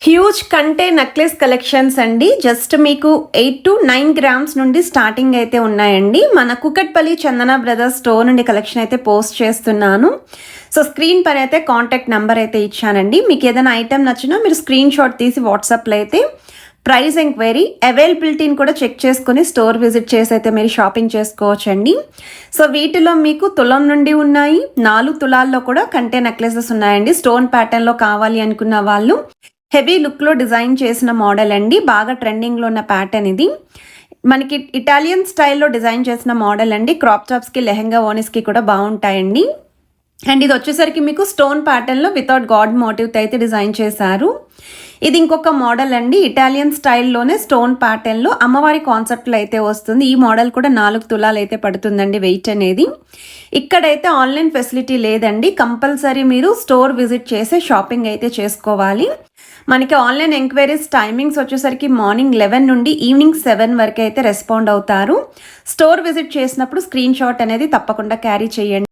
Huge కంటే necklace collections అండి. Just మీకు 8 to 9 గ్రామ్స్ నుండి స్టార్టింగ్ అయితే ఉన్నాయండి. మన కుకట్పల్లి చందన బ్రదర్స్ స్టోర్ నుండి కలెక్షన్ అయితే పోస్ట్ చేస్తున్నాను. సో స్క్రీన్ పైన అయితే కాంటాక్ట్ నెంబర్ అయితే ఇచ్చానండి. మీకు ఏదైనా ఐటెం నచ్చినా మీరు స్క్రీన్ షాట్ తీసి వాట్సాప్లో అయితే ప్రైస్ ఎంక్వైరీ అవైలబిలిటీని కూడా చెక్ చేసుకుని స్టోర్ విజిట్ చేసి అయితే మీరు షాపింగ్ చేసుకోవచ్చండి. సో వీటిలో మీకు తులం నుండి ఉన్నాయి, 4 తులాల్లో కూడా కంటే నెక్లెసెస్ ఉన్నాయండి. స్టోన్ ప్యాటర్న్లో కావాలి అనుకున్న వాళ్ళు హెవీ లుక్లో డిజైన్ చేసిన మోడల్ అండి. బాగా ట్రెండింగ్లో ఉన్న ప్యాటర్న్ ఇది. మనకి ఇటాలియన్ స్టైల్లో డిజైన్ చేసిన మోడల్ అండి. క్రాప్ టాప్స్కి, లెహెంగా ఓనీస్కి కూడా బాగుంటాయండి. అండ్ ఇది వచ్చేసరికి మీకు స్టోన్ ప్యాటర్న్లో వితౌట్ గాడ్ మోటివ్తో అయితే డిజైన్ చేశారు. ఇది ఇంకొక మోడల్ అండి. ఇటాలియన్ స్టైల్లోనే స్టోన్ ప్యాటర్న్లో అమ్మవారి కాన్సెప్ట్లో అయితే వస్తుంది. ఈ మోడల్ కూడా 4 తులాలు అయితే పడుతుందండి వెయిట్ అనేది. ఇక్కడైతే ఆన్లైన్ ఫెసిలిటీ లేదండి. కంపల్సరీ మీరు స్టోర్ విజిట్ చేసి షాపింగ్ అయితే చేసుకోవాలి. మనకి ఆన్లైన్ ఎంక్వైరీస్ టైమింగ్స్ వచ్చేసరికి మార్నింగ్ 11 నుండి ఈవినింగ్ 7 వరకు అయితే రెస్పాండ్ అవుతారు. స్టోర్ విజిట్ చేసినప్పుడు స్క్రీన్ షాట్ అనేది తప్పకుండా క్యారీ చేయండి.